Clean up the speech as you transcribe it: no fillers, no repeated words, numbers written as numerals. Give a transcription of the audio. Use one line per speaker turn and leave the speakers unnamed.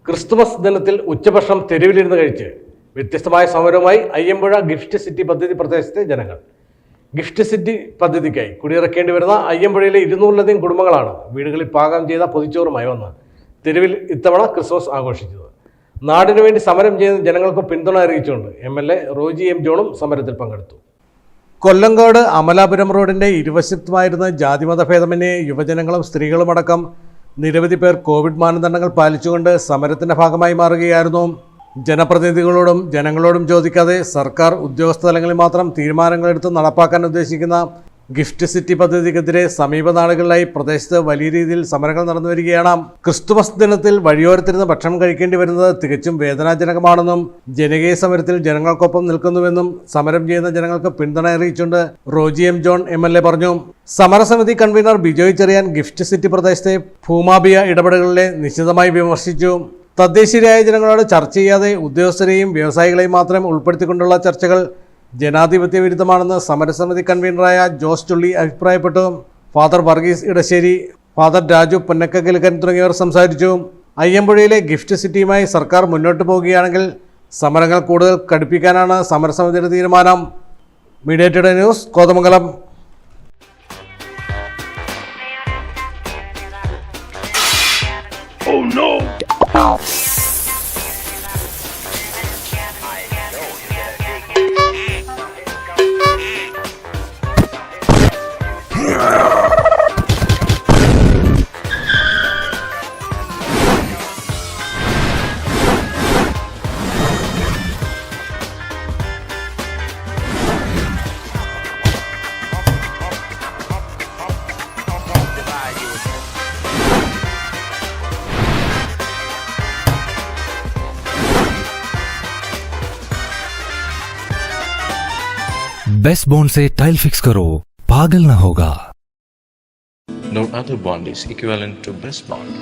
Christmas ദിനത്തിൽ ഉച്ചഭക്ഷണം തെരുവിലിരുന്ന് കഴിച്ച് വ്യത്യസ്തമായ സമരവുമായി അയ്യമ്പുഴ ഗിഫ്റ്റ് സിറ്റി പദ്ധതി പ്രദേശത്തെ ജനങ്ങൾ. ഗിഫ്റ്റ് സിറ്റി പദ്ധതിക്കായി കുടിയിറക്കേണ്ടി വരുന്ന അയ്യമ്പുഴയിലെ 200-ലധികം കുടുംബങ്ങളാണ് വീടുകളിൽ പാകം ചെയ്ത പൊതിച്ചോറുമായി വന്ന് തെരുവിൽ ഇത്തവണ ക്രിസ്മസ് ആഘോഷിച്ചത്. നാടിനു വേണ്ടി സമരം ചെയ്യുന്ന ജനങ്ങൾക്ക് പിന്തുണ അറിയിച്ചുകൊണ്ട് MLA റോജി M. ജോണും സമരത്തിൽ പങ്കെടുത്തു. കൊല്ലങ്കോട് അമലാപുരം റോഡിന്റെ ഇരുവശത്തുമായിരുന്ന ജാതിമത ഭേദമന്യേ യുവജനങ്ങളും സ്ത്രീകളുമടക്കം നിരവധി പേർ കോവിഡ് മാനദണ്ഡങ്ങൾ പാലിച്ചുകൊണ്ട് സമരത്തിന്റെ ഭാഗമായി മാറുകയായിരുന്നു. ജനപ്രതിനിധികളോടും ജനങ്ങളോടും ചോദിക്കാതെ സർക്കാർ ഉദ്യോഗസ്ഥ തലങ്ങളിൽ മാത്രം തീരുമാനങ്ങളെടുത്ത് നടപ്പാക്കാൻ ഉദ്ദേശിക്കുന്ന ഗിഫ്റ്റ് സിറ്റി പദ്ധതിക്കെതിരെ സമീപ നാളുകളിലായി പ്രദേശത്ത് വലിയ രീതിയിൽ സമരങ്ങൾ നടന്നു വരികയാണ്. ക്രിസ്തുമസ് ദിനത്തിൽ വഴിയോരത്തിരുന്ന് ഭക്ഷണം കഴിക്കേണ്ടി വരുന്നത് തികച്ചും വേദനാജനകമാണെന്നും ജനകീയ സമരത്തിൽ ജനങ്ങൾക്കൊപ്പം നിൽക്കുന്നുവെന്നും സമരം ചെയ്യുന്ന ജനങ്ങൾക്ക് പിന്തുണ അറിയിച്ചുകൊണ്ട് റോജി M. ജോൺ MLA പറഞ്ഞു. സമരസമിതി convener Bijoy Cherian gift city പ്രദേശത്തെ ഭൂമാഫിയ ഇടപെടലുകളെ നിശിതമായി വിമർശിച്ചു. തദ്ദേശീയരായ ജനങ്ങളോട് ചർച്ച ചെയ്യാതെ ഉദ്യോഗസ്ഥരെയും വ്യവസായികളെയും മാത്രം ഉൾപ്പെടുത്തിക്കൊണ്ടുള്ള ചർച്ചകൾ ജനാധിപത്യ വിരുദ്ധമാണെന്ന് സമരസമിതി കൺവീനറായ ജോസ് ചുള്ളി അഭിപ്രായപ്പെട്ടു. ഫാദർ വർഗീസ് ഇടശ്ശേരി, ഫാദർ രാജു പൊന്നക്കകിലക്കൻ തുടങ്ങിയവർ സംസാരിച്ചു. അയ്യമ്പുഴയിലെ ഗിഫ്റ്റ് സിറ്റിയുമായി സർക്കാർ മുന്നോട്ട് പോവുകയാണെങ്കിൽ സമരങ്ങൾ കൂടുതൽ കടുപ്പിക്കാനാണ് സമരസമിതിയുടെ തീരുമാനം. Media today news, Kothamangalam.
Oh no!
Best bond से टाइल फिक्स करो, पागल ना होगा.
No other bond is equivalent to Best Bond.